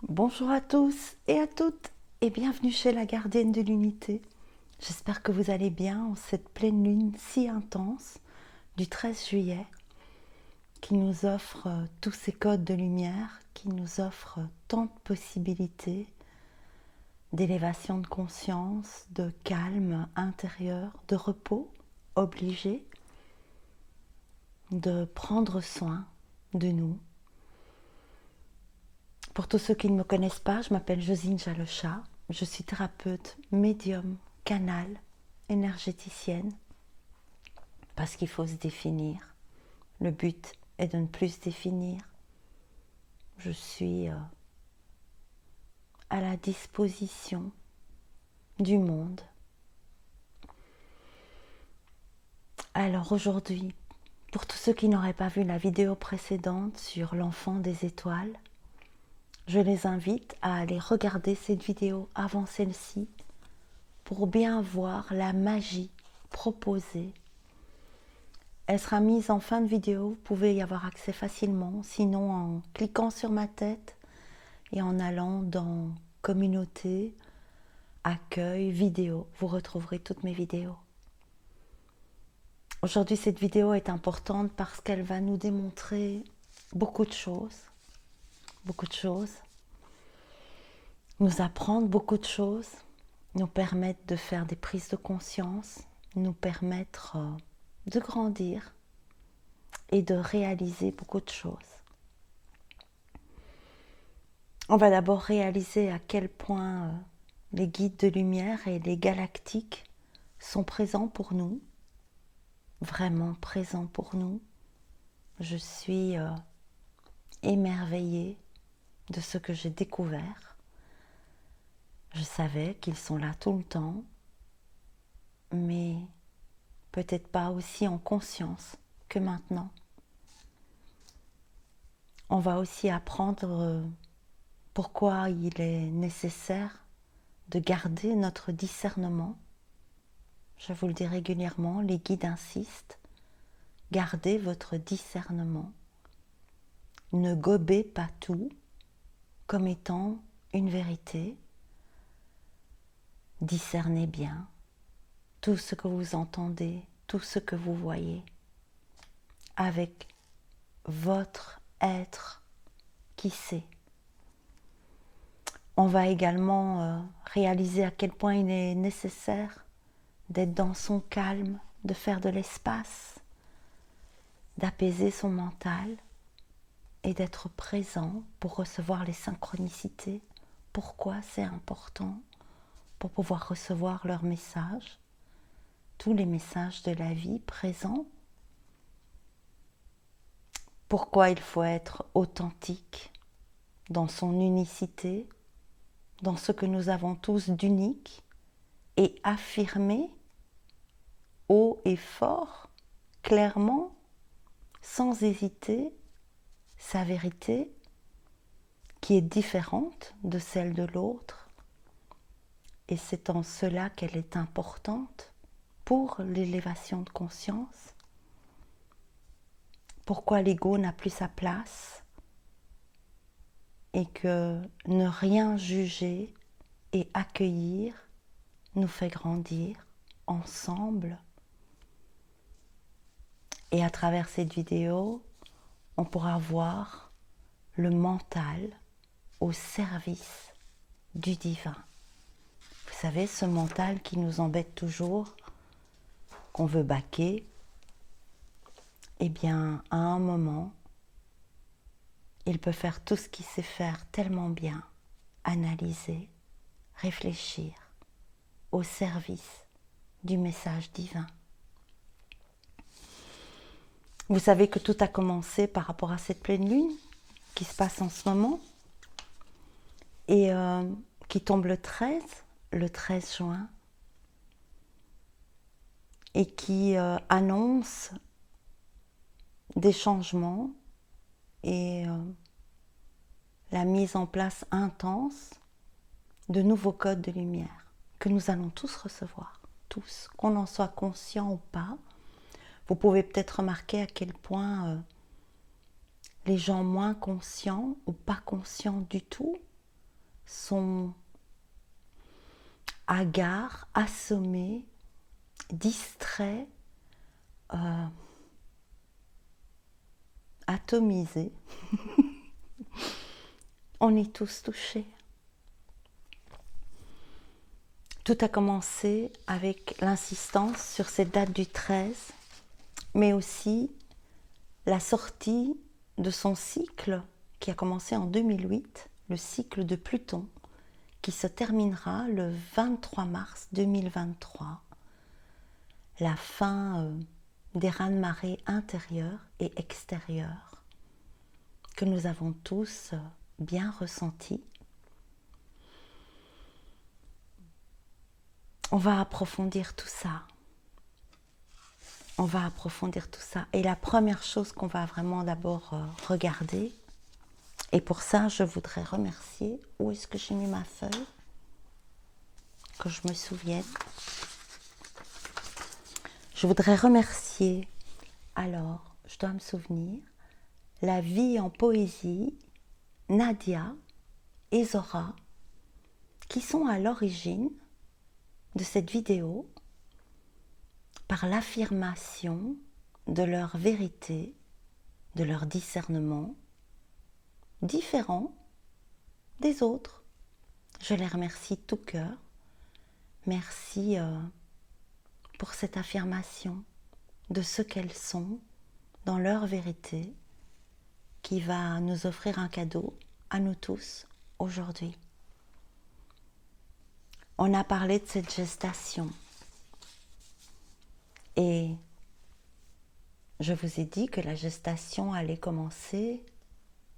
Bonjour à tous et à toutes et bienvenue chez la gardienne de l'unité. J'espère que vous allez bien en cette pleine lune si intense du 13 juillet qui nous offre tous ces codes de lumière, qui nous offre tant de possibilités d'élévation de conscience, de calme intérieur, de repos obligé, de prendre soin de nous. Pour tous ceux qui ne me connaissent pas, je m'appelle Josine Jalochat, je suis thérapeute, médium, canal, énergéticienne, parce qu'il faut se définir. Le but est de ne plus se définir. Je suis à la disposition du monde. Alors aujourd'hui, pour tous ceux qui n'auraient pas vu la vidéo précédente sur l'enfant des étoiles, je les invite à aller regarder cette vidéo avant celle-ci pour bien voir la magie proposée. Elle sera mise en fin de vidéo, vous pouvez y avoir accès facilement, sinon en cliquant sur ma tête et en allant dans communauté, accueil, vidéo, vous retrouverez toutes mes vidéos. Aujourd'hui, cette vidéo est importante parce qu'elle va nous démontrer beaucoup de choses, nous apprendre beaucoup de choses, nous permettre de faire des prises de conscience, nous permettre de grandir et de réaliser beaucoup de choses. On va d'abord réaliser à quel point les guides de lumière et les galactiques sont présents pour nous, vraiment présents pour nous. Je suis émerveillée de ce que j'ai découvert. Je savais qu'ils sont là tout le temps, mais peut-être pas aussi en conscience que maintenant. On va aussi apprendre pourquoi il est nécessaire de garder notre discernement. Je vous le dis régulièrement, les guides insistent, gardez votre discernement. Ne gobez pas tout comme étant une vérité. Discernez bien tout ce que vous entendez, tout ce que vous voyez, avec votre être qui sait. On va également réaliser à quel point il est nécessaire d'être dans son calme, de faire de l'espace, d'apaiser son mental et d'être présent pour recevoir les synchronicités. Pourquoi c'est important? Pour pouvoir recevoir leurs messages, tous les messages de la vie présents. Pourquoi il faut être authentique dans son unicité, dans ce que nous avons tous d'unique, et affirmer haut et fort, clairement, sans hésiter, sa vérité qui est différente de celle de l'autre. Et c'est en cela qu'elle est importante pour l'élévation de conscience. Pourquoi l'ego n'a plus sa place et que ne rien juger et accueillir nous fait grandir ensemble. Et à travers cette vidéo, on pourra voir le mental au service du divin. Vous savez, ce mental qui nous embête toujours, qu'on veut baquer, eh bien, à un moment, il peut faire tout ce qu'il sait faire tellement bien, analyser, réfléchir, au service du message divin. Vous savez que tout a commencé par rapport à cette pleine lune qui se passe en ce moment et qui tombe le 13 juin, et qui annonce des changements et la mise en place intense de nouveaux codes de lumière que nous allons tous recevoir, tous, qu'on en soit conscient ou pas. Vous pouvez peut-être remarquer à quel point les gens moins conscients ou pas conscients du tout sont hagards, assommés, distraits, atomisés. On est tous touchés. Tout a commencé avec l'insistance sur cette date du 13, mais aussi la sortie de son cycle qui a commencé en 2008, le cycle de Pluton, qui se terminera le 23 mars 2023. La fin des raz-de-marée intérieurs et extérieurs que nous avons tous bien ressentis. On va approfondir tout ça. On va approfondir tout ça. Et la première chose qu'on va vraiment d'abord regarder, et pour ça, je voudrais remercier, où est-ce que j'ai mis ma feuille? Que je me souvienne. Je voudrais remercier, alors, je dois me souvenir, La Vie en Poésie, Nadia et Zora, qui sont à l'origine de cette vidéo par l'affirmation de leur vérité, de leur discernement, différent des autres. Je les remercie de tout cœur. Merci pour cette affirmation de ce qu'elles sont dans leur vérité qui va nous offrir un cadeau à nous tous aujourd'hui. On a parlé de cette gestation et je vous ai dit que la gestation allait commencer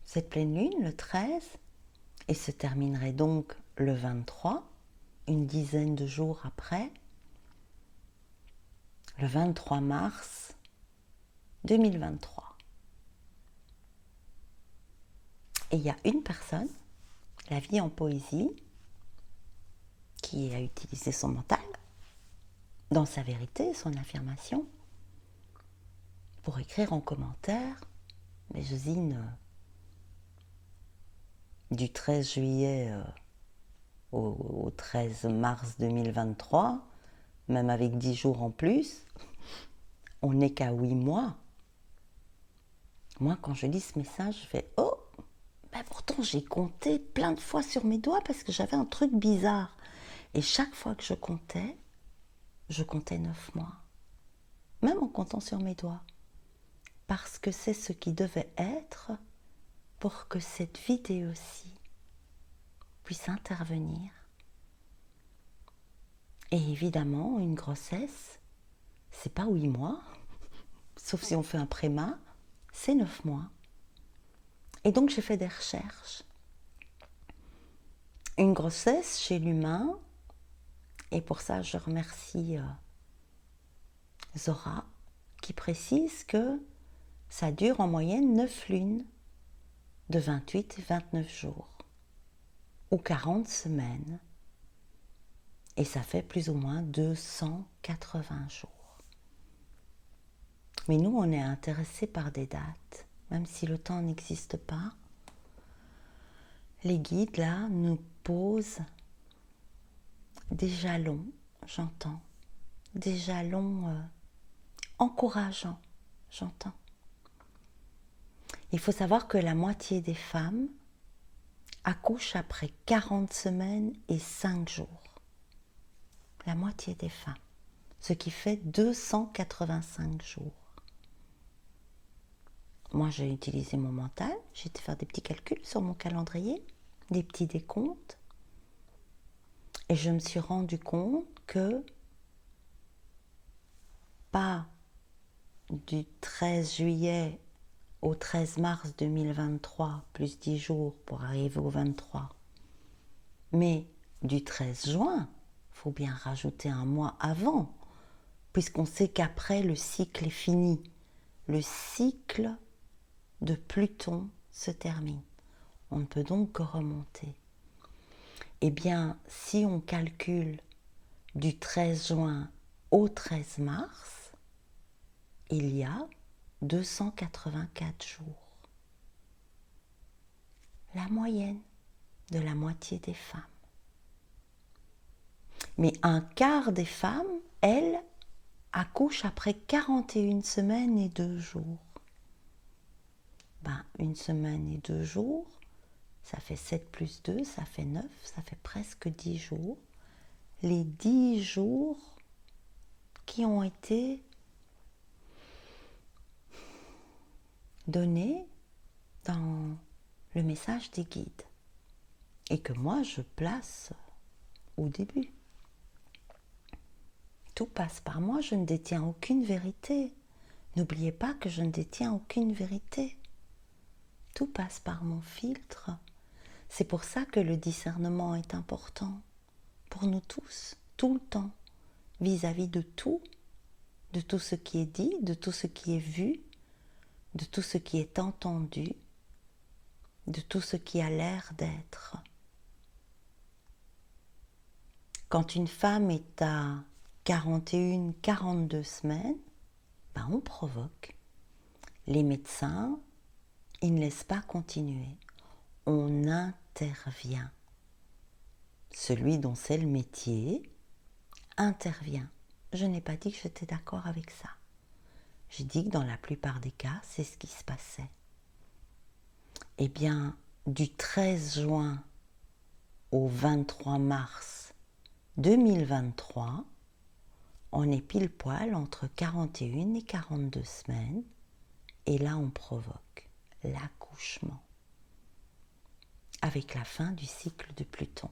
cette pleine lune, le 13, et se terminerait donc le 23, une dizaine de jours après, le 23 mars 2023. Et il y a une personne, La Vie en Poésie, qui a utilisé son mental dans sa vérité, son affirmation, pour écrire en commentaire les usines du 13 juillet au 13 mars 2023, même avec 10 jours en plus, on n'est qu'à 8 mois. Moi, quand je lis ce message, je fais « Oh, ben pourtant j'ai compté plein de fois sur mes doigts parce que j'avais un truc bizarre. » Et chaque fois que je comptais 9 mois. Même en comptant sur mes doigts. Parce que c'est ce qui devait être pour que cette vidéo-ci puisse intervenir. Et évidemment, une grossesse, c'est pas 8 mois, sauf si on fait un préma, c'est 9 mois. Et donc j'ai fait des recherches. Une grossesse chez l'humain, et pour ça je remercie Zora, qui précise que ça dure en moyenne 9 lunes, de 28 et 29 jours, ou 40 semaines. Et ça fait plus ou moins 280 jours. Mais nous, on est intéressés par des dates, même si le temps n'existe pas. Les guides, là, nous posent des jalons, j'entends, des jalons encourageants, j'entends. Il faut savoir que la moitié des femmes accouchent après 40 semaines et 5 jours. La moitié des femmes, ce qui fait 285 jours. Moi, j'ai utilisé mon mental, j'ai été faire des petits calculs sur mon calendrier, des petits décomptes, et je me suis rendu compte que pas du 13 juillet au 13 mars 2023, plus 10 jours pour arriver au 23, mais du 13 juin, il faut bien rajouter un mois avant, puisqu'on sait qu'après le cycle est fini. Le cycle de Pluton se termine. On ne peut donc que remonter. Eh bien, si on calcule du 13 juin au 13 mars, il y a 284 jours. La moyenne de la moitié des femmes. Mais un quart des femmes, elles, accouchent après 41 semaines et 2 jours. Une semaine et 2 jours, ça fait 7 plus 2, ça fait 9, ça fait presque 10 jours. Les 10 jours qui ont été donnés dans le message des guides et que moi je place au début. Tout passe par moi, je ne détiens aucune vérité. N'oubliez pas que je ne détiens aucune vérité. Tout passe par mon filtre. C'est pour ça que le discernement est important pour nous tous, tout le temps, vis-à-vis de tout ce qui est dit, de tout ce qui est vu, de tout ce qui est entendu, de tout ce qui a l'air d'être. Quand une femme est à 41, 42 semaines, on provoque. Les médecins, ils ne laissent pas continuer. On intervient. Celui dont c'est le métier intervient. Je n'ai pas dit que j'étais d'accord avec ça. J'ai dit que dans la plupart des cas, c'est ce qui se passait. Eh bien, du 13 juin au 23 mars 2023, on est pile poil entre 41 et 42 semaines, et là on provoque l'accouchement avec la fin du cycle de Pluton.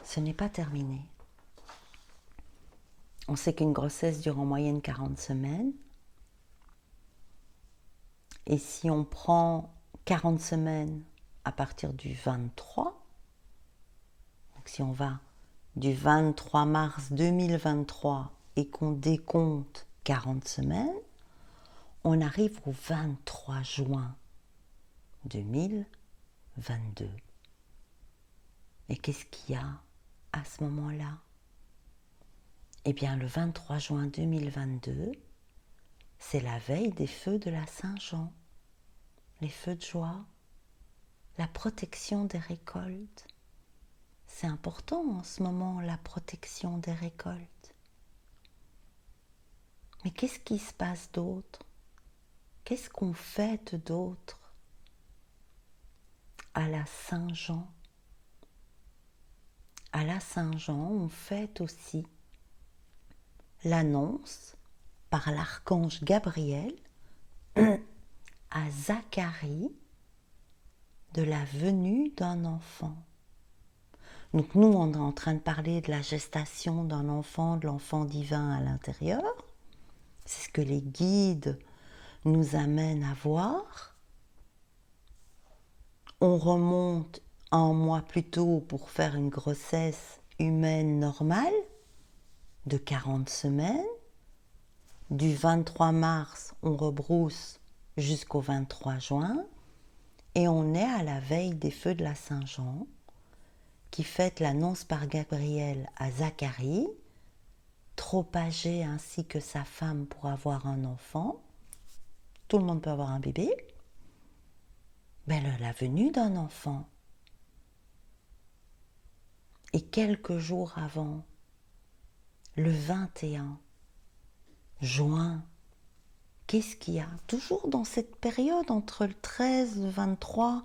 Ce n'est pas terminé. On sait qu'une grossesse dure en moyenne 40 semaines. Et si on prend 40 semaines à partir du 23, donc si on va du 23 mars 2023 et qu'on décompte 40 semaines, on arrive au 23 juin 2022. Et qu'est-ce qu'il y a à ce moment-là? Eh bien, le 23 juin 2022, c'est la veille des feux de la Saint-Jean, les feux de joie, la protection des récoltes. C'est important en ce moment, la protection des récoltes. Mais qu'est-ce qui se passe d'autre? Qu'est-ce qu'on fête d'autre à la Saint-Jean? À la Saint-Jean, on fête aussi l'annonce par l'archange Gabriel à Zacharie de la venue d'un enfant. Donc nous, on est en train de parler de la gestation d'un enfant, de l'enfant divin à l'intérieur. C'est ce que les guides nous amènent à voir. On remonte un mois plus tôt pour faire une grossesse humaine normale de 40 semaines. Du 23 mars, on rebrousse jusqu'au 23 juin et on est à la veille des feux de la Saint-Jean qui fête l'annonce par Gabriel à Zacharie, trop âgé ainsi que sa femme pour avoir un enfant. Tout le monde peut avoir un bébé. La venue d'un enfant. Et quelques jours avant, le 21 juin, qu'est-ce qu'il y a? Toujours dans cette période entre le 13 et le 23,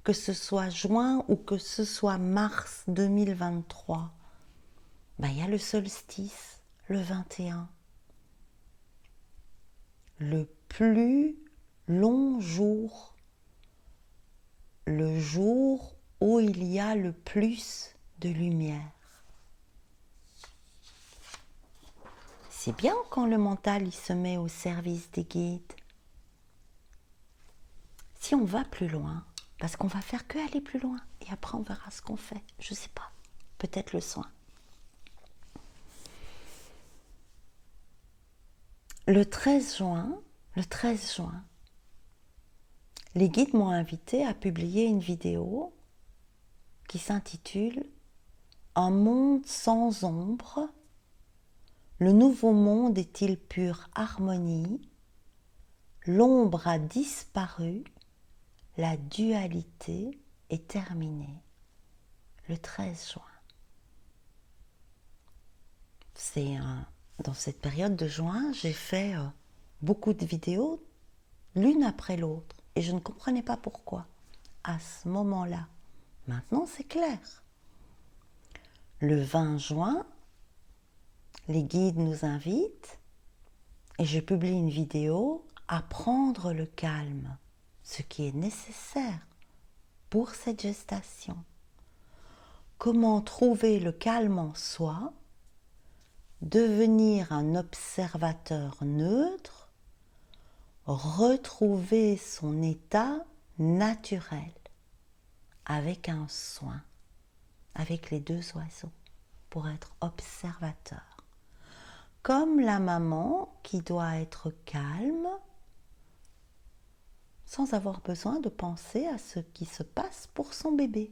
que ce soit juin ou que ce soit mars 2023, il y a le solstice, le 21. Le plus long jour, le jour où il y a le plus de lumière. C'est bien quand le mental il se met au service des guides. Si on va plus loin, parce qu'on va faire que aller plus loin, et après on verra ce qu'on fait, je sais pas, peut-être le soin. Le 13 juin, les guides m'ont invité à publier une vidéo qui s'intitule « Un monde sans ombre, le nouveau monde est-il pure harmonie? L'ombre a disparu, la dualité est terminée le 13 juin. Dans cette période de juin, j'ai fait beaucoup de vidéos, l'une après l'autre, et je ne comprenais pas pourquoi, à ce moment-là. Maintenant, c'est clair. Le 20 juin, les guides nous invitent, et je publie une vidéo à prendre le calme, ce qui est nécessaire pour cette gestation. Comment trouver le calme en soi, devenir un observateur neutre, retrouver son état naturel avec un soin, avec les deux oiseaux, pour être observateur. Comme la maman qui doit être calme, sans avoir besoin de penser à ce qui se passe pour son bébé.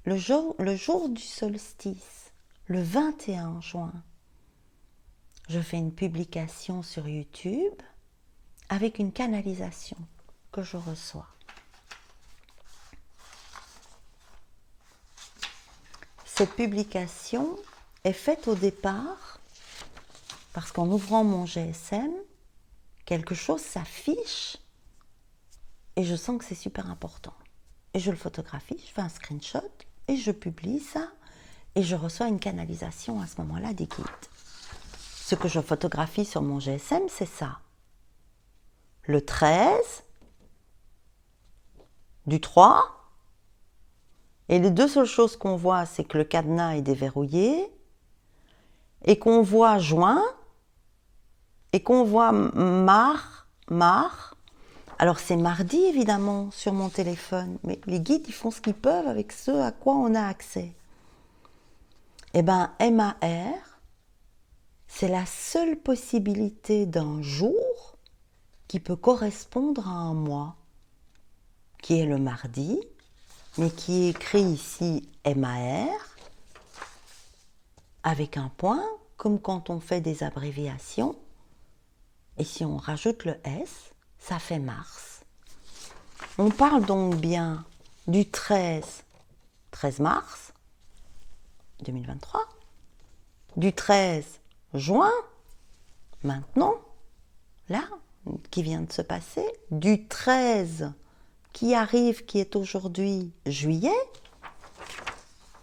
Le jour du solstice, le 21 juin, je fais une publication sur YouTube avec une canalisation que je reçois. Cette publication est faite au départ parce qu'en ouvrant mon GSM, quelque chose s'affiche et je sens que c'est super important. Et je le photographie, je fais un screenshot et je publie ça et je reçois une canalisation à ce moment-là des guides. Ce que je photographie sur mon GSM, c'est ça. Le 13 du 3, et les deux seules choses qu'on voit, c'est que le cadenas est déverrouillé et qu'on voit juin et qu'on voit mar. Alors c'est mardi évidemment sur mon téléphone, mais les guides ils font ce qu'ils peuvent avec ce à quoi on a accès. Eh bien MAR, c'est la seule possibilité d'un jour qui peut correspondre à un mois, qui est le mardi, mais qui est écrit ici MAR, avec un point, comme quand on fait des abréviations, et si on rajoute le S, ça fait mars. On parle donc bien du 13 mars 2023, du 13 juin, maintenant, là, qui vient de se passer, du 13 qui arrive, qui est aujourd'hui juillet.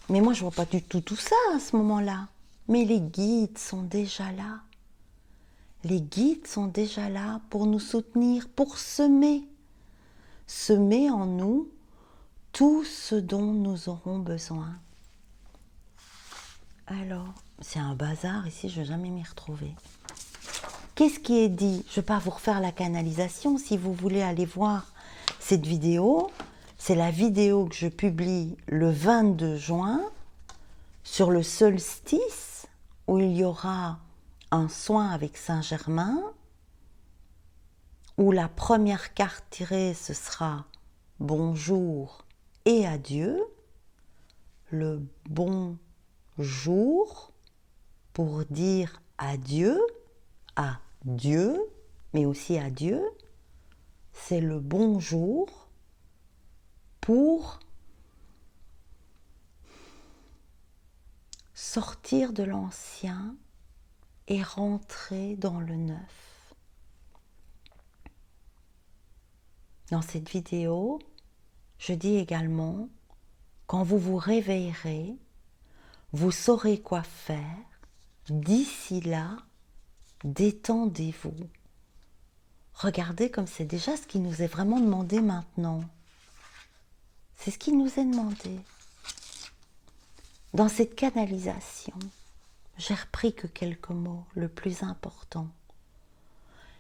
Mais moi, je ne vois pas du tout ça à ce moment-là. Mais les guides sont déjà là. Les guides sont déjà là pour nous soutenir, pour semer en nous tout ce dont nous aurons besoin. Alors, c'est un bazar ici, je ne vais jamais m'y retrouver. Qu'est-ce qui est dit? Je ne vais pas vous refaire la canalisation. Si vous voulez aller voir cette vidéo, c'est la vidéo que je publie le 22 juin sur le solstice, où il y aura un soin avec Saint-Germain, où la première carte tirée, ce sera bonjour et adieu. Le bonjour pour dire adieu à Dieu, mais aussi à Dieu. C'est le bonjour pour sortir de l'ancien et rentrer dans le neuf. Dans cette vidéo, je dis également, quand vous vous réveillerez, vous saurez quoi faire. D'ici là, détendez-vous. Regardez comme c'est déjà ce qui nous est vraiment demandé maintenant. C'est ce qui nous est demandé. Dans cette canalisation, j'ai repris que quelques mots, le plus important.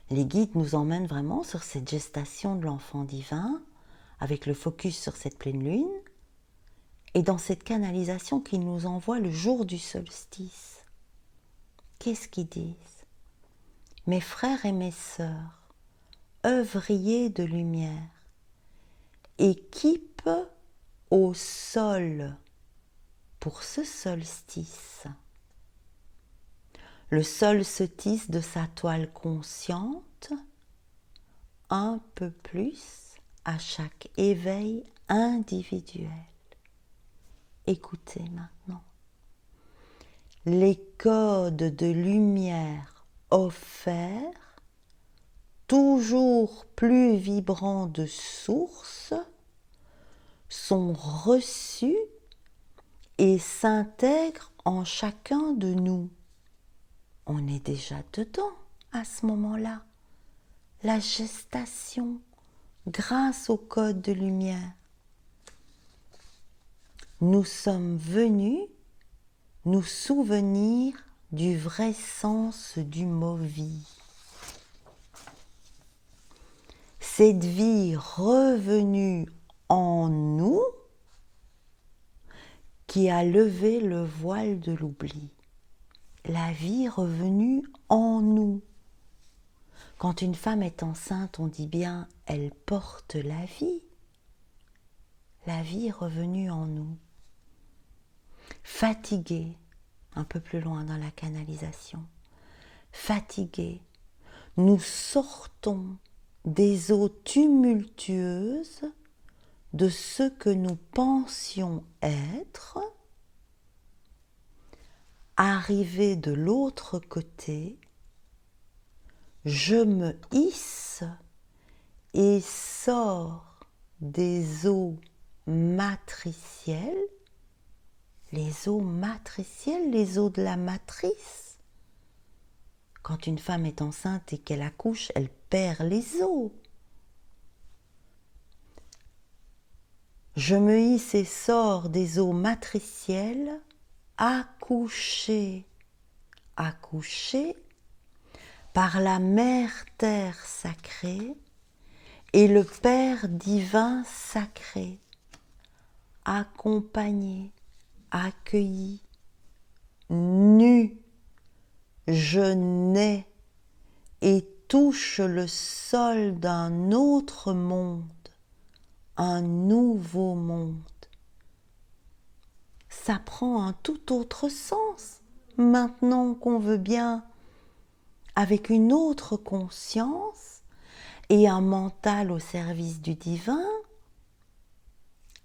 Les guides nous emmènent vraiment sur cette gestation de l'enfant divin, avec le focus sur cette pleine lune, et dans cette canalisation qu'ils nous envoient le jour du solstice. Qu'est-ce qu'ils disent? Mes frères et mes sœurs, œuvriers de lumière, équipe au sol pour ce solstice. Le sol se tisse de sa toile consciente un peu plus à chaque éveil individuel. Écoutez maintenant. Les codes de lumière offerts, toujours plus vibrants de source, sont reçus et s'intègrent en chacun de nous. On est déjà dedans à ce moment-là. La gestation grâce au code de lumière. Nous sommes venus nous souvenir du vrai sens du mot vie. Cette vie revenue en nous qui a levé le voile de l'oubli. La vie revenue en nous. Quand une femme est enceinte, on dit bien « elle porte la vie ». La vie est revenue en nous. Fatiguée, un peu plus loin dans la canalisation, fatiguée, nous sortons des eaux tumultueuses de ce que nous pensions être, arrivés de l'autre côté, je me hisse et sors des eaux matricielles, les eaux matricielles, les eaux de la matrice. Quand une femme est enceinte et qu'elle accouche, elle perd les os. Je me hisse et sors des eaux matricielles, accouchée par la mère terre sacrée et le Père divin sacré, accompagné, accueilli, nu, je nais et touche le sol d'un autre monde, un nouveau monde. Ça prend un tout autre sens maintenant qu'on veut bien, avec une autre conscience et un mental au service du divin,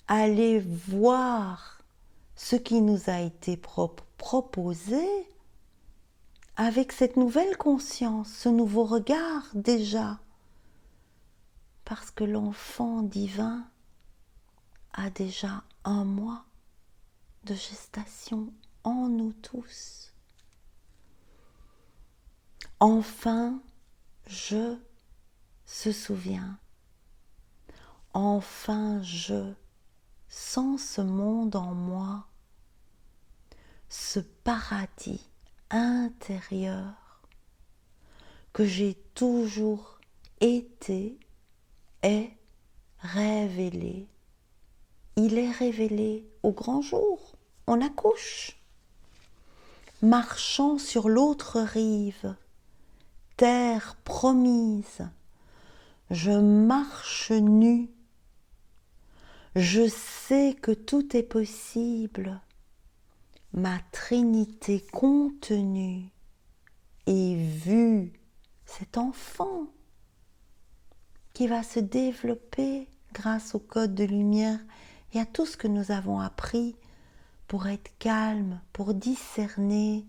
aller voir ce qui nous a été proposé avec cette nouvelle conscience, ce nouveau regard déjà. Parce que l'enfant divin a déjà 1 mois de gestation en nous tous. Enfin, je se souviens. Enfin, je sens ce monde en moi, ce paradis intérieur que j'ai toujours été est révélé. Il est révélé au grand jour. On accouche. Marchant sur l'autre rive, terre promise, je marche nue. Je sais que tout est possible. Ma Trinité contenue et vue, cet enfant qui va se développer grâce au code de lumière et à tout ce que nous avons appris pour être calme, pour discerner,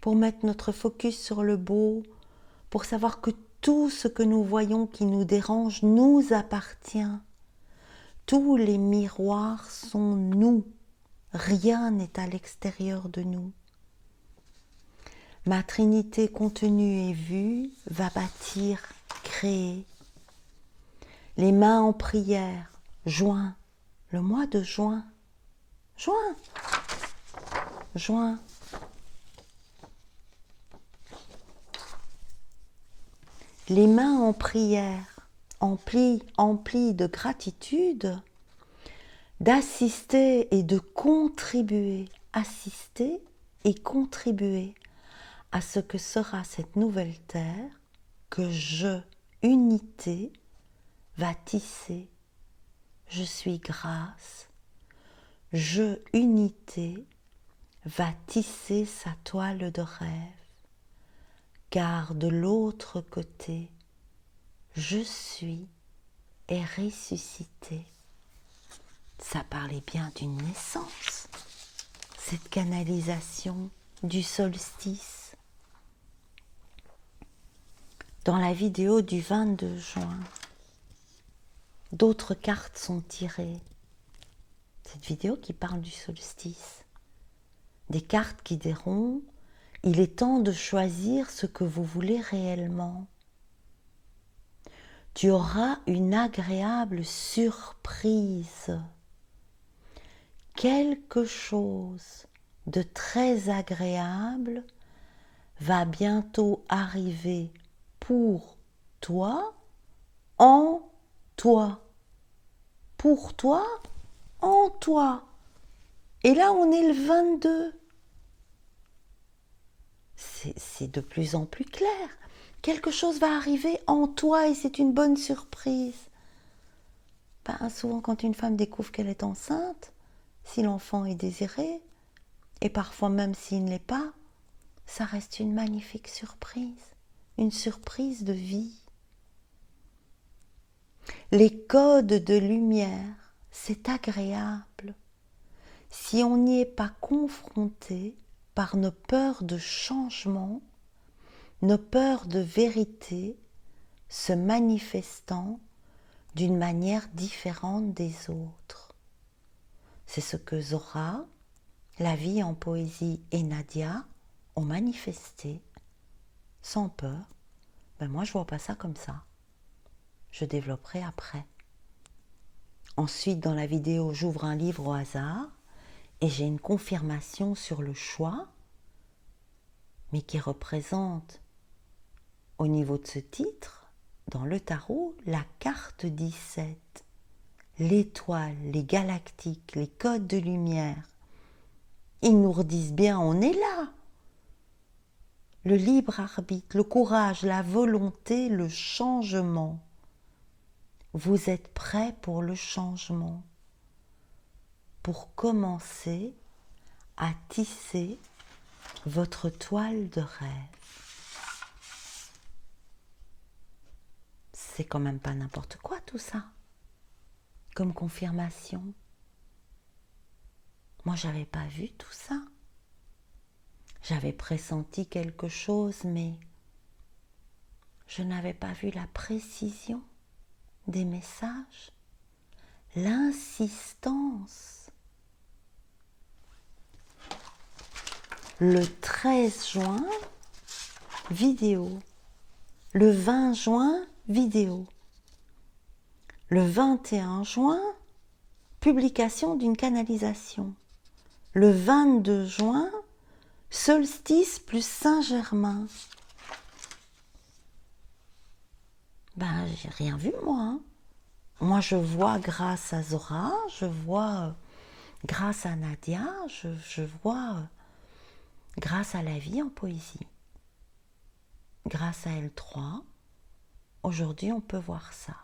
pour mettre notre focus sur le beau, pour savoir que tout ce que nous voyons qui nous dérange nous appartient. Tous les miroirs sont nous, rien n'est à l'extérieur de nous. Ma Trinité contenue et vue va bâtir, créer. Les mains en prière, juin, le mois de juin, juin. Les mains en prière, emplies de gratitude, d'assister et de contribuer, assister et contribuer à ce que sera cette nouvelle terre que je, unité, va tisser. Je suis grâce. Je, unité, va tisser sa toile de rêve, car de l'autre côté, je suis et ressuscité. Ça parlait bien d'une naissance, cette canalisation du solstice. Dans la vidéo du 22 juin, d'autres cartes sont tirées. Cette vidéo qui parle du solstice. Des cartes qui diront « Il est temps de choisir ce que vous voulez réellement. » Tu auras une agréable surprise. Quelque chose de très agréable va bientôt arriver pour toi, en toi. Pour toi, en toi. Et là, on est le 22. C'est de plus en plus clair. Quelque chose va arriver en toi et c'est une bonne surprise. Souvent, quand une femme découvre qu'elle est enceinte, si l'enfant est désiré, et parfois même s'il ne l'est pas, ça reste une magnifique surprise, une surprise de vie. Les codes de lumière, c'est agréable. Si on n'y est pas confronté par nos peurs de changement, nos peurs de vérité se manifestant d'une manière différente des autres. C'est ce que Zora, la vie en poésie et Nadia ont manifesté sans peur. Moi, je ne vois pas ça comme ça. Je développerai après. Ensuite, dans la vidéo, j'ouvre un livre au hasard et j'ai une confirmation sur le choix, mais qui représente, au niveau de ce titre, dans le tarot, la carte 17. L'étoile, les galactiques, les codes de lumière. Ils nous redisent bien, on est là. Le libre arbitre, le courage, la volonté, le changement. Vous êtes prêts pour le changement, pour commencer à tisser votre toile de rêve. C'est quand même pas n'importe quoi tout ça, comme confirmation. Moi, j'avais pas vu tout ça. J'avais pressenti quelque chose, mais je n'avais pas vu la précision des messages, l'insistance. Le 13 juin, vidéo. Le 20 juin, vidéo. Le 21 juin, publication d'une canalisation. Le 22 juin, solstice plus Saint-Germain. J'ai rien vu moi. Moi je vois grâce à Zora, je vois grâce à Nadia, je vois grâce à la vie en poésie. Grâce à L3, aujourd'hui on peut voir ça.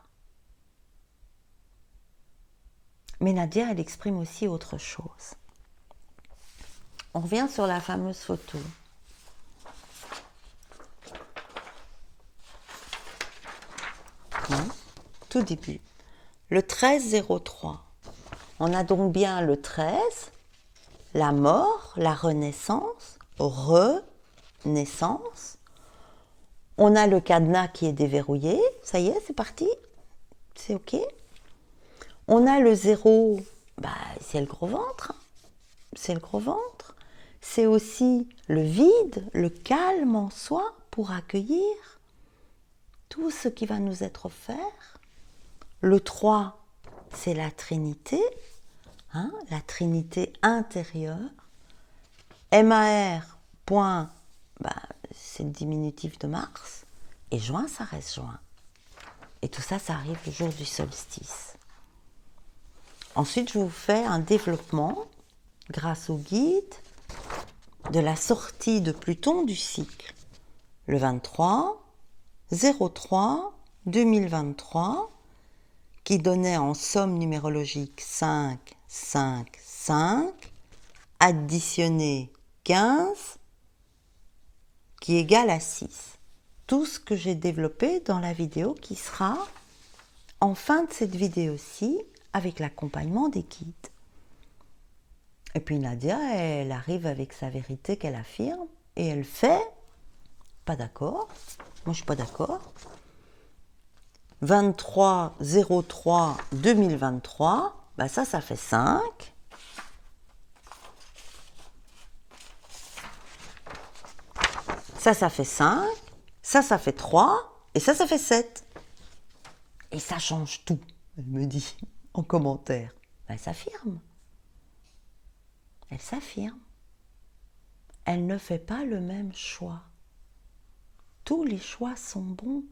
Mais Nadia, elle exprime aussi autre chose. On revient sur la fameuse photo. Tout début. Le 13-03. On a donc bien le 13, la mort, la renaissance, renaissance. On a le cadenas qui est déverrouillé. Ça y est, c'est parti. C'est OK. On a le 0, c'est le gros ventre. C'est le gros ventre. C'est aussi le vide, le calme en soi pour accueillir tout ce qui va nous être offert. Le 3, c'est la Trinité, la Trinité intérieure. MAR, point, c'est le diminutif de Mars. Et juin, ça reste juin. Et tout ça, ça arrive le jour du solstice. Ensuite, je vous fais un développement, grâce au guide, de la sortie de Pluton du cycle. Le 23-03-2023, qui donnait en somme numérologique 5, 5, 5, additionné 15, qui égale à 6. tout ce que j'ai développé dans la vidéo qui sera en fin de cette vidéo-ci avec l'accompagnement des guides. Et puis Nadia, elle arrive avec sa vérité qu'elle affirme et elle fait pas d'accord. Moi, je suis pas d'accord. 23/03/2023, bah ça fait 5. Ça fait 5. Ça fait 3. Et ça fait 7. Et ça change tout, elle me dit en commentaire. Elle s'affirme. Elle s'affirme. Elle ne fait pas le même choix. Tous les choix sont bons.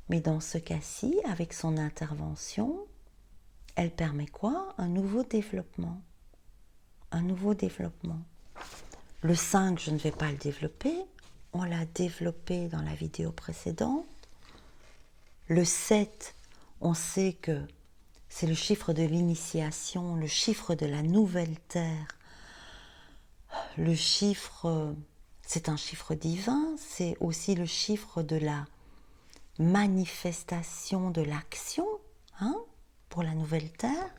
Mais dans ce cas-ci, avec son intervention, elle permet quoi? Un nouveau développement. Un nouveau développement. Le 5, je ne vais pas le développer. On l'a développé dans la vidéo précédente. Le 7, on sait que c'est le chiffre de l'initiation, le chiffre de la nouvelle terre. Le chiffre, c'est un chiffre divin, c'est aussi le chiffre de la manifestation de l'action, hein, pour la nouvelle terre.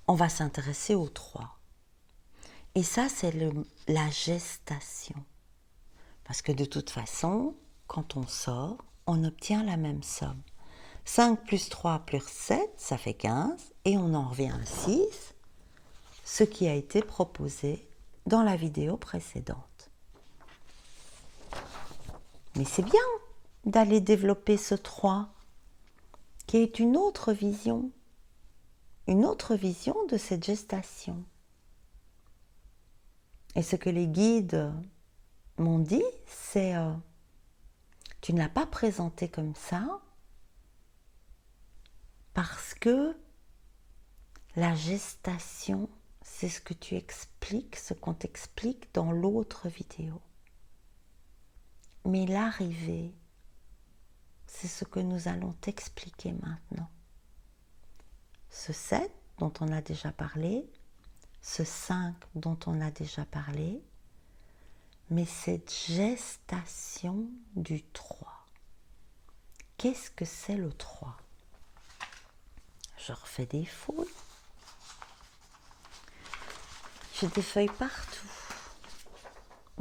On va s'intéresser au 3. Et ça, c'est la gestation. Parce que de toute façon, quand on sort, on obtient la même somme. 5 plus 3 plus 7, ça fait 15. Et on en revient à 6, ce qui a été proposé dans la vidéo précédente. Mais c'est bien d'aller développer ce 3, qui est une autre vision de cette gestation. Et ce que les guides m'ont dit, c'est tu ne l'as pas présenté comme ça parce que la gestation, c'est ce que tu expliques, ce qu'on t'explique dans l'autre vidéo. Mais l'arrivée, c'est ce que nous allons t'expliquer maintenant. Ce 7 dont on a déjà parlé, ce 5 dont on a déjà parlé, mais cette gestation du 3. Qu'est-ce que c'est le 3? Je refais des fouilles. J'ai des feuilles partout.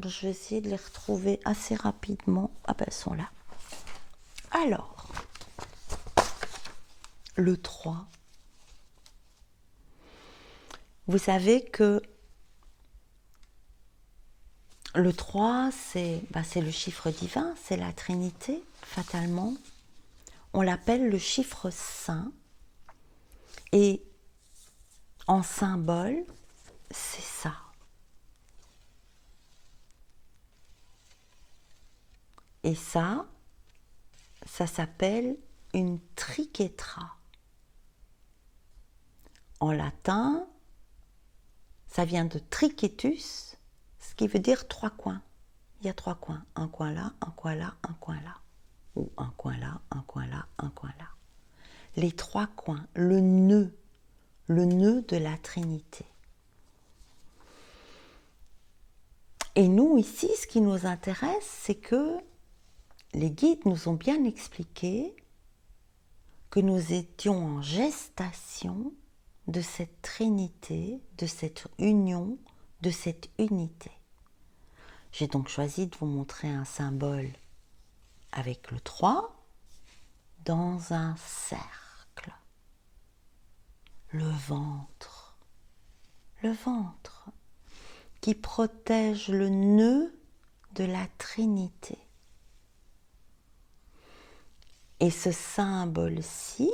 Je vais essayer de les retrouver assez rapidement. Ah ben, elles sont là. Alors, le 3. Vous savez que le 3, c'est le chiffre divin, c'est la Trinité, fatalement. On l'appelle le chiffre saint. Et en symbole, c'est ça. Et ça s'appelle une triquetra. En latin, ça vient de triquetus, ce qui veut dire 3 coins. Il y a 3 coins. Un coin là, un coin là, un coin là. Ou un coin là, un coin là, un coin là. Les 3 coins, le nœud de la Trinité. Et nous, ici, ce qui nous intéresse, c'est que les guides nous ont bien expliqué que nous étions en gestation de cette Trinité, de cette union, de cette unité. J'ai donc choisi de vous montrer un symbole avec le 3 dans un cercle. Le ventre qui protège le nœud de la Trinité. Et ce symbole-ci,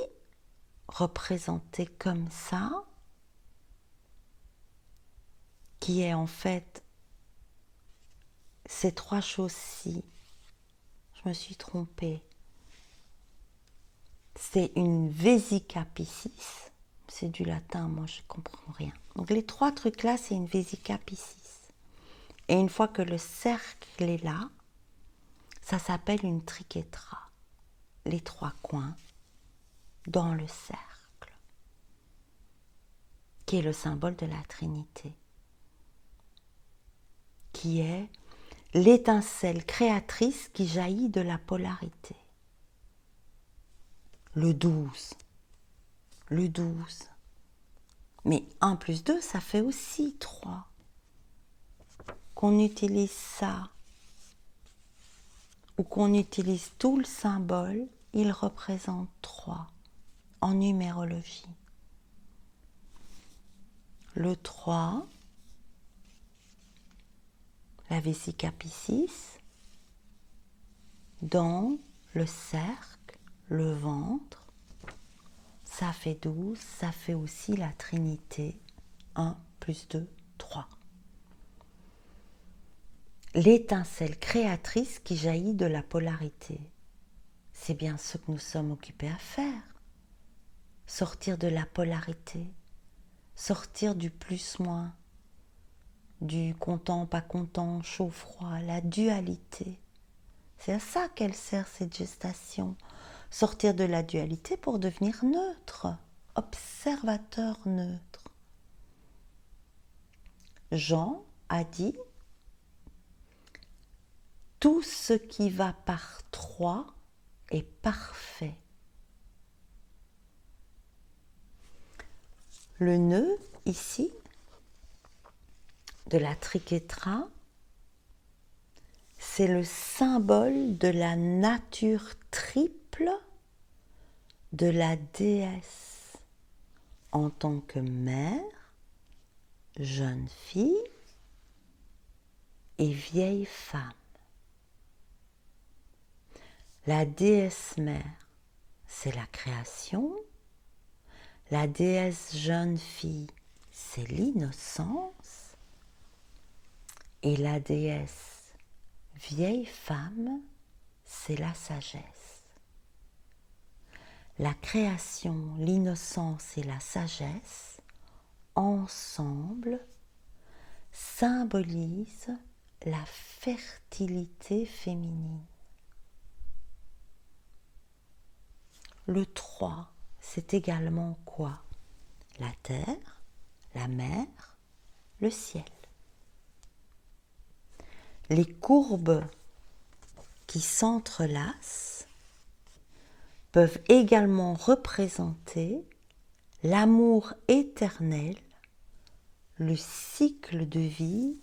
représenté comme ça, qui est en fait ces 3 choses-ci, je me suis trompée, c'est une Vesica Piscis, c'est du latin, moi je ne comprends rien. Donc les 3 trucs-là, c'est une Vesica Piscis. Et une fois que le cercle est là, ça s'appelle une triquetra. Les 3 coins dans le cercle, qui est le symbole de la Trinité, qui est l'étincelle créatrice qui jaillit de la polarité. Le 12. Le 12. Mais 1 plus 2, ça fait aussi 3. Qu'on utilise ça ou qu'on utilise tout le symbole, il représente 3 en numérologie. Le 3, la Vesica Piscis, dans le cercle, le ventre, ça fait 12, ça fait aussi la Trinité, 1 plus 2, 3. L'étincelle créatrice qui jaillit de la polarité, c'est bien ce que nous sommes occupés à faire. Sortir de la polarité, sortir du plus-moins, du content, pas content, chaud, froid, la dualité. C'est à ça qu'elle sert cette gestation. Sortir de la dualité pour devenir neutre, observateur neutre. Jean a dit, tout ce qui va par 3 est parfait. Le nœud, ici, de la triquetra, c'est le symbole de la nature triple de la déesse en tant que mère, jeune fille et vieille femme. La déesse mère, c'est la création. La déesse jeune fille, c'est l'innocence. Et la déesse vieille femme, c'est la sagesse. La création, l'innocence et la sagesse, ensemble, symbolisent la fertilité féminine. Le 3, c'est également quoi? La terre, la mer, le ciel. Les courbes qui s'entrelacent peuvent également représenter l'amour éternel, le cycle de vie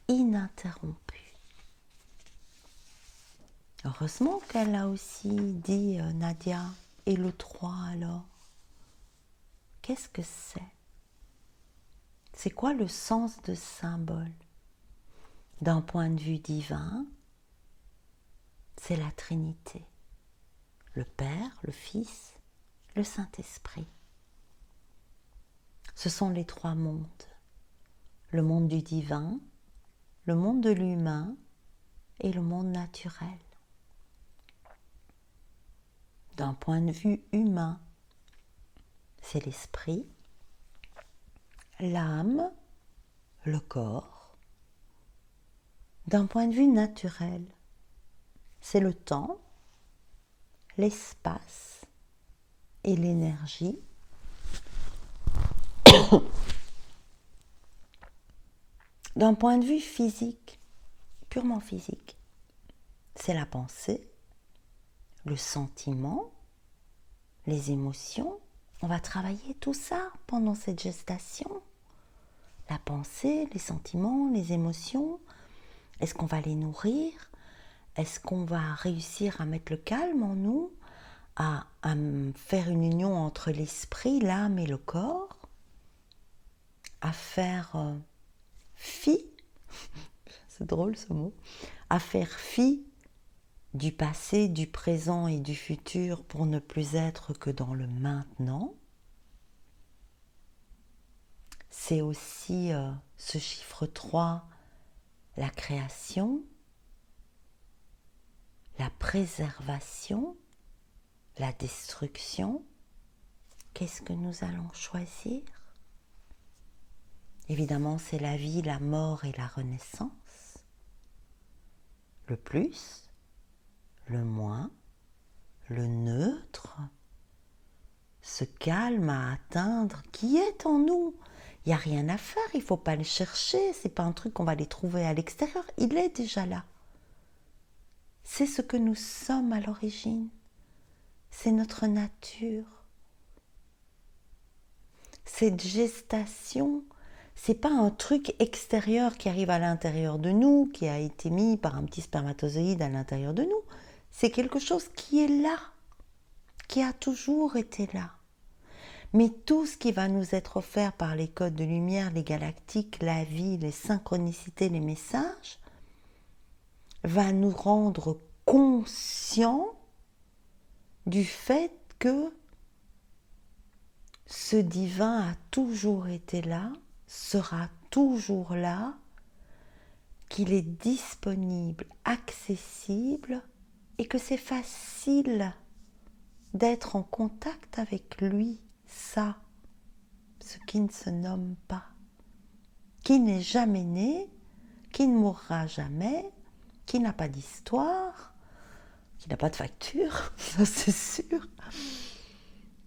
ininterrompu. Heureusement qu'elle a aussi dit, Nadia, et le 3 alors? Qu'est-ce que c'est? C'est quoi le sens de ce symbole? D'un point de vue divin, c'est la Trinité. Le Père, le Fils, le Saint-Esprit. Ce sont les 3 mondes. Le monde du divin, le monde de l'humain et le monde naturel. D'un point de vue humain, c'est l'esprit, l'âme, le corps. D'un point de vue naturel, c'est le temps, l'espace et l'énergie. D'un point de vue physique, purement physique, c'est la pensée, le sentiment, les émotions. On va travailler tout ça pendant cette gestation. La pensée, les sentiments, les émotions. Est-ce qu'on va les nourrir? Est-ce qu'on va réussir à mettre le calme en nous, à faire une union entre l'esprit, l'âme et le corps, à faire fi, c'est drôle ce mot, à faire fi du passé, du présent et du futur pour ne plus être que dans le maintenant. C'est aussi ce chiffre 3, la création, la préservation, la destruction. Qu'est-ce que nous allons choisir? Évidemment, c'est la vie, la mort et la renaissance. Le plus, le moins, le neutre, ce calme à atteindre qui est en nous. Il n'y a rien à faire, il ne faut pas le chercher, ce n'est pas un truc qu'on va aller trouver à l'extérieur, il est déjà là. C'est ce que nous sommes à l'origine, c'est notre nature. Cette gestation, c'est pas un truc extérieur qui arrive à l'intérieur de nous, qui a été mis par un petit spermatozoïde à l'intérieur de nous. C'est quelque chose qui est là, qui a toujours été là. Mais tout ce qui va nous être offert par les codes de lumière, les galactiques, la vie, les synchronicités, les messages, va nous rendre conscients du fait que ce divin a toujours été là, sera toujours là, qu'il est disponible, accessible et que c'est facile d'être en contact avec lui, ça, ce qui ne se nomme pas, qui n'est jamais né, qui ne mourra jamais, qui n'a pas d'histoire, qui n'a pas de facture, ça c'est sûr,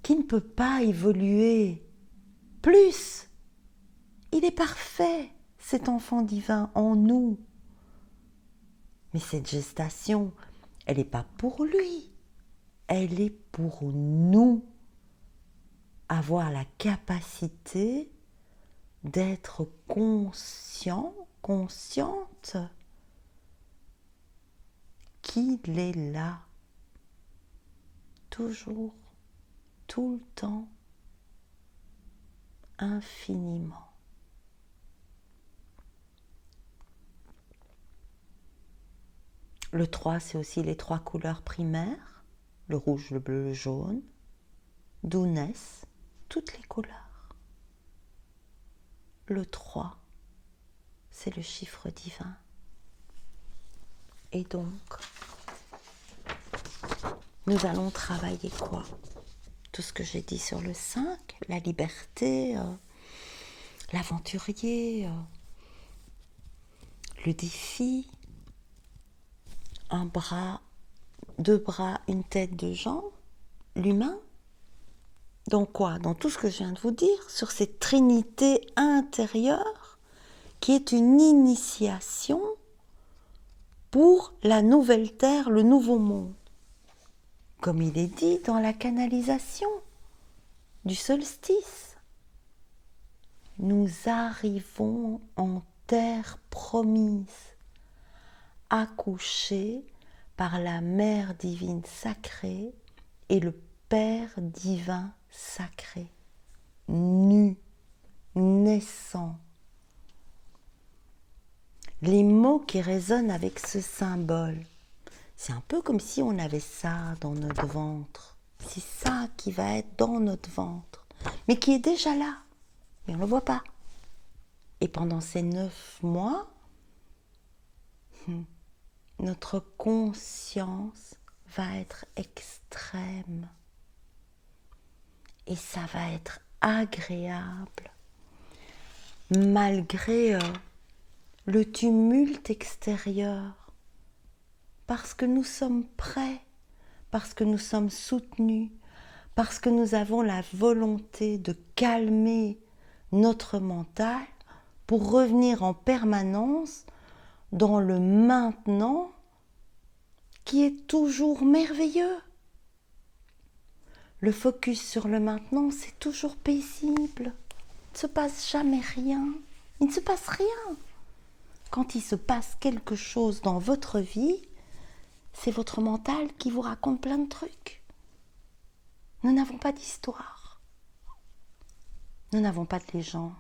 qui ne peut pas évoluer plus. Il est parfait, cet enfant divin en nous. Mais cette gestation, elle n'est pas pour lui, elle est pour nous. Avoir la capacité d'être conscient, consciente qu'il est là, toujours, tout le temps, infiniment. Le 3, c'est aussi les 3 couleurs primaires, le rouge, le bleu, le jaune, d'où naissent toutes les couleurs. Le 3, c'est le chiffre divin. Et donc, nous allons travailler quoi? Tout ce que j'ai dit sur le 5, la liberté, l'aventurier, le défi, un bras, 2 bras, une tête, 2 jambes, l'humain. Dans quoi? Dans tout ce que je viens de vous dire, sur cette trinité intérieure qui est une initiation pour la nouvelle terre, le nouveau monde. Comme il est dit dans la canalisation du solstice. Nous arrivons en terre promise, accouchés par la Mère divine sacrée et le Père divin sacré, nu, naissant. Les mots qui résonnent avec ce symbole, c'est un peu comme si on avait ça dans notre ventre. C'est ça qui va être dans notre ventre, mais qui est déjà là, mais on ne le voit pas. Et pendant ces 9 mois, notre conscience va être extrême. Et ça va être agréable, malgré le tumulte extérieur, parce que nous sommes prêts, parce que nous sommes soutenus, parce que nous avons la volonté de calmer notre mental pour revenir en permanence dans le maintenant qui est toujours merveilleux. Le focus sur le maintenant, c'est toujours paisible. Il ne se passe jamais rien. Il ne se passe rien. Quand il se passe quelque chose dans votre vie, c'est votre mental qui vous raconte plein de trucs. Nous n'avons pas d'histoire. Nous n'avons pas de légende.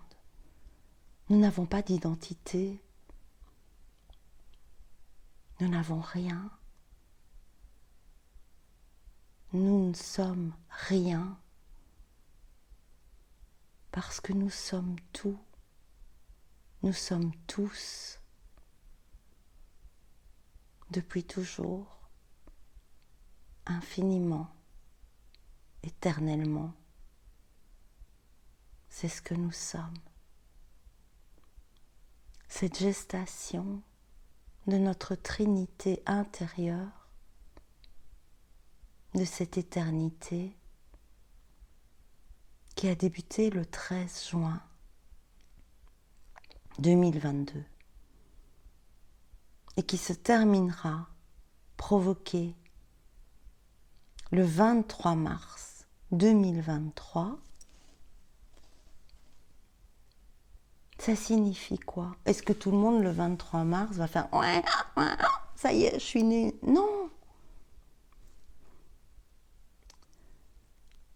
Nous n'avons pas d'identité. Nous n'avons rien. Nous ne sommes rien parce que nous sommes tout. Nous sommes tous, depuis toujours, infiniment, éternellement. C'est ce que nous sommes. Cette gestation de notre trinité intérieure, de cette éternité qui a débuté le 13 juin 2022 et qui se terminera provoqué le 23 mars 2023, ça signifie quoi? Est-ce que tout le monde le 23 mars va faire « ouais, ça y est, je suis née ». Non.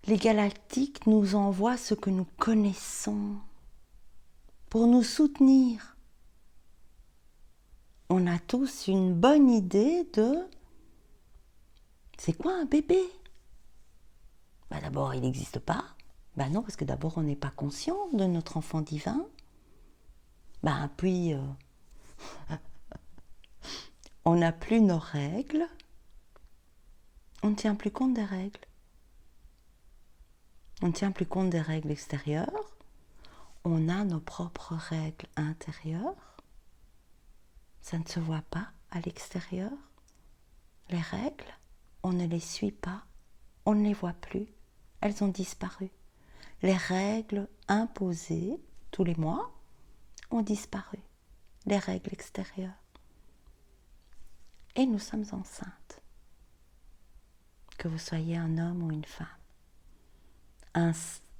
Les galactiques nous envoient ce que nous connaissons pour nous soutenir. On a tous une bonne idée de « c'est quoi un bébé ?» D'abord, il n'existe pas. Non, parce que d'abord, on n'est pas conscient de notre enfant divin. Puis, on n'a plus nos règles. On ne tient plus compte des règles. On ne tient plus compte des règles extérieures. On a nos propres règles intérieures. Ça ne se voit pas à l'extérieur. Les règles, on ne les suit pas. On ne les voit plus. Elles ont disparu. Les règles imposées tous les mois ont disparu. Les règles extérieures. Et nous sommes enceintes. Que vous soyez un homme ou une femme.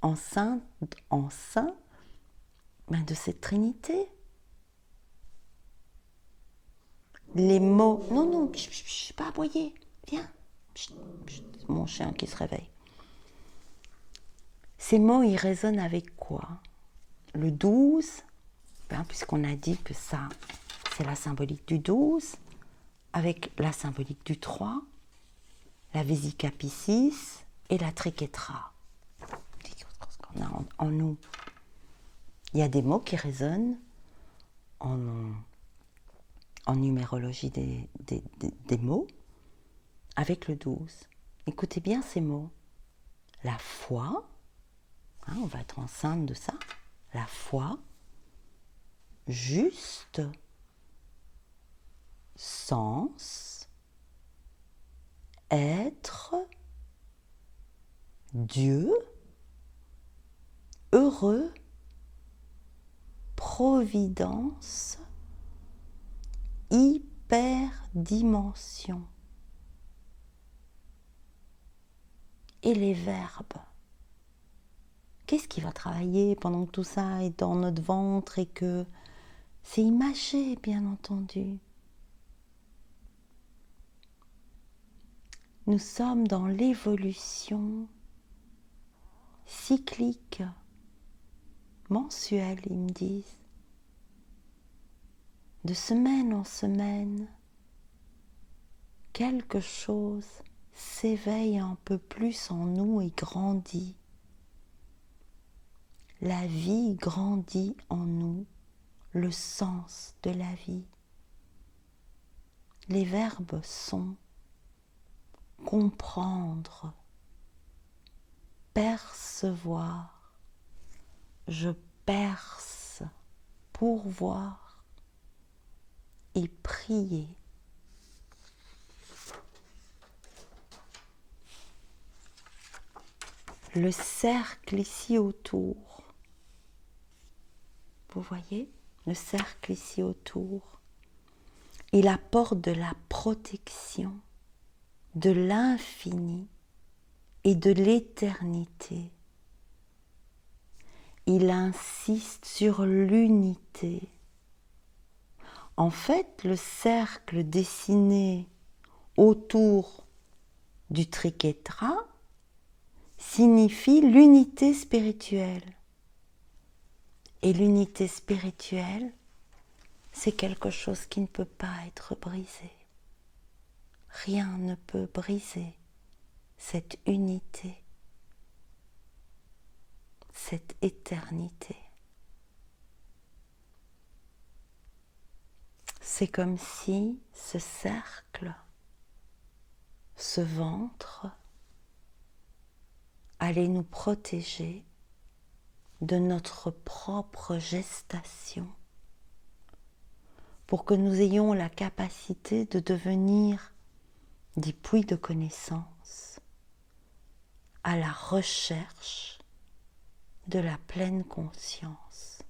Enceinte de cette Trinité. Les mots... Non, pas aboyer. Viens. Mon chien qui se réveille. Ces mots, ils résonnent avec quoi? Le 12, puisqu'on a dit que ça, c'est la symbolique du 12, avec la symbolique du 3, la Vésica Piscis et la Triquetra. On a en nous. Il y a des mots qui résonnent en numérologie des mots avec le 12. Écoutez bien ces mots. La foi, on va être enceinte de ça. La foi, juste, sens, être, Dieu, heureux, providence, hyperdimension. Et les verbes. Qu'est-ce qui va travailler pendant que tout ça est dans notre ventre et que c'est imagé, bien entendu. Nous sommes dans l'évolution cyclique, mensuelle, ils me disent. De semaine en semaine, quelque chose s'éveille un peu plus en nous et grandit. La vie grandit en nous, le sens de la vie. Les verbes sont comprendre, percevoir, je perce, pourvoir et prier. Le cercle ici autour, vous voyez, le cercle ici autour, il apporte de la protection, de l'infini et de l'éternité. Il insiste sur l'unité. En fait, le cercle dessiné autour du triquetra signifie l'unité spirituelle. Et l'unité spirituelle, c'est quelque chose qui ne peut pas être brisé. Rien ne peut briser cette unité, cette éternité. C'est comme si ce cercle, ce ventre, allait nous protéger de notre propre gestation pour que nous ayons la capacité de devenir des puits de connaissances à la recherche de la pleine conscience.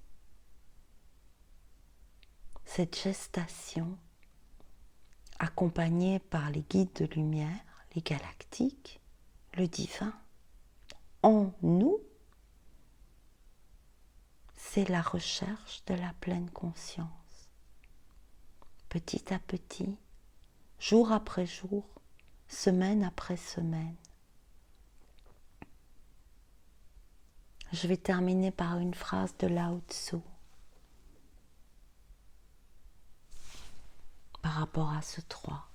cette gestation, accompagnée par les guides de lumière, les galactiques, le divin, en nous, c'est la recherche de la pleine conscience. Petit à petit, jour après jour, semaine après semaine. Je vais terminer par une phrase de Lao Tzu par rapport à ce 3.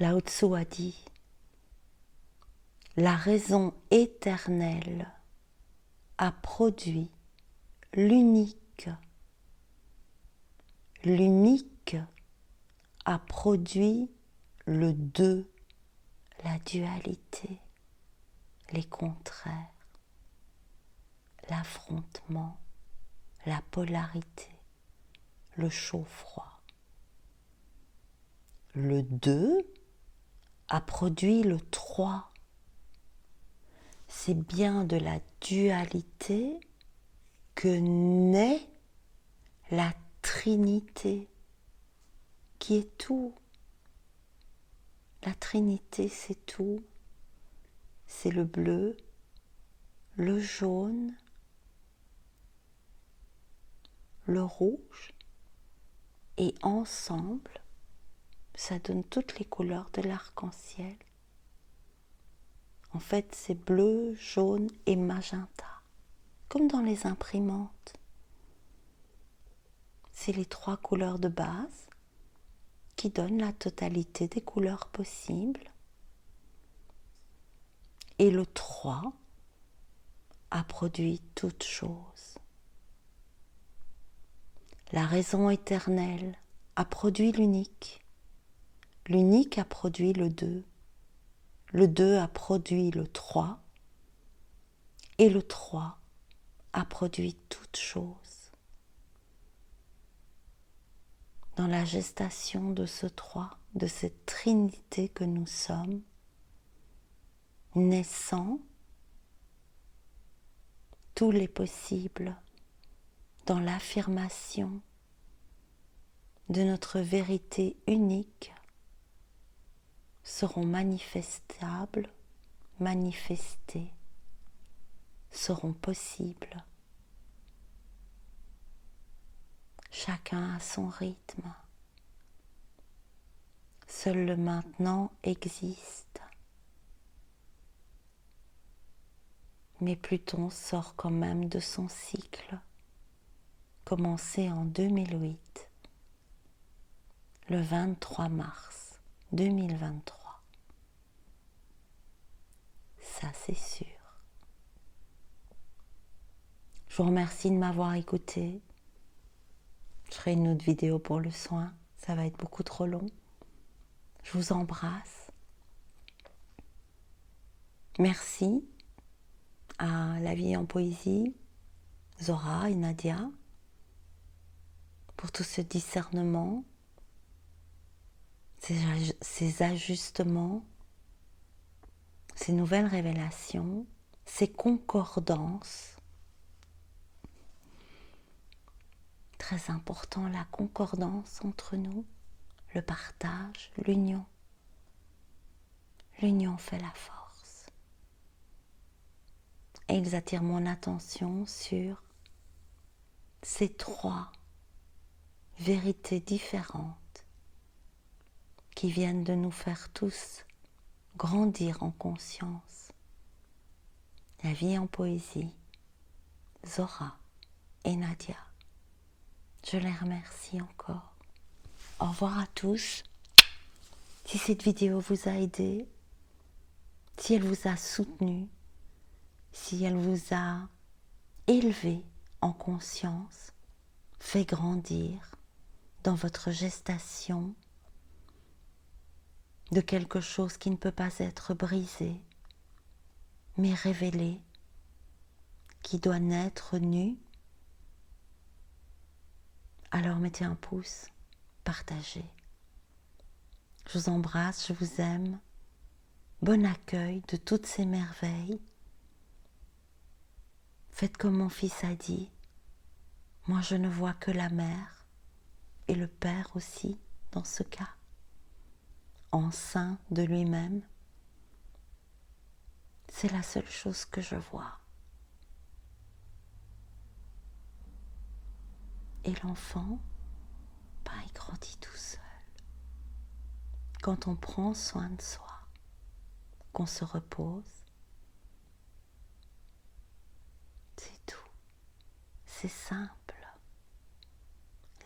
Lao Tzu a dit: la raison éternelle a produit l'unique. L'unique a produit le deux, la dualité, les contraires, l'affrontement, la polarité, le chaud-froid. Le 2 a produit le 3. C'est bien de la dualité que naît la Trinité, qui est tout. La Trinité, c'est tout. C'est le bleu, le jaune, le rouge, et ensemble, ça donne toutes les couleurs de l'arc-en-ciel. En fait, c'est bleu, jaune et magenta, comme dans les imprimantes. C'est les 3 couleurs de base qui donnent la totalité des couleurs possibles. Et le 3 a produit toutes choses. La raison éternelle a produit l'unique. L'unique a produit le 2. Le 2 a produit le 3. Et le 3 a produit toutes choses. Dans la gestation de ce 3, de cette Trinité que nous sommes, naissant tous les possibles dans l'affirmation de notre vérité unique seront manifestables, manifestés, seront possibles. Chacun à son rythme. Seul le maintenant existe. Mais Pluton sort quand même de son cycle, commencé en 2008, le 23 mars 2023. Ça, c'est sûr. Je vous remercie de m'avoir écouté. Je ferai une autre vidéo pour le soin. Ça va être beaucoup trop long. Je vous embrasse. Merci à La Vie en Poésie, Zora et Nadia, pour tout ce discernement, ces ajustements, ces nouvelles révélations, ces concordances. Très important, la concordance entre nous, le partage, l'union. L'union fait la force. Et ils attirent mon attention sur ces 3 vérités différentes qui viennent de nous faire tous grandir en conscience. La Vie en Poésie, Zora et Nadia. Je les remercie encore. Au revoir à tous. Si cette vidéo vous a aidé, si elle vous a soutenu, si elle vous a élevé en conscience, fait grandir dans votre gestation de quelque chose qui ne peut pas être brisé, mais révélé, qui doit naître nu, alors mettez un pouce, partagez. Je vous embrasse, je vous aime. Bon accueil de toutes ces merveilles. Faites comme mon fils a dit, Moi, je ne vois que la mère et le père aussi, dans ce cas, enceint de lui-même. C'est la seule chose que je vois. Et l'enfant, il grandit tout seul. Quand on prend soin de soi, qu'on se repose, c'est tout. C'est simple.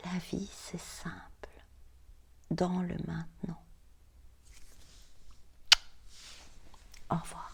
La vie, c'est simple. Dans le maintenant. Au revoir.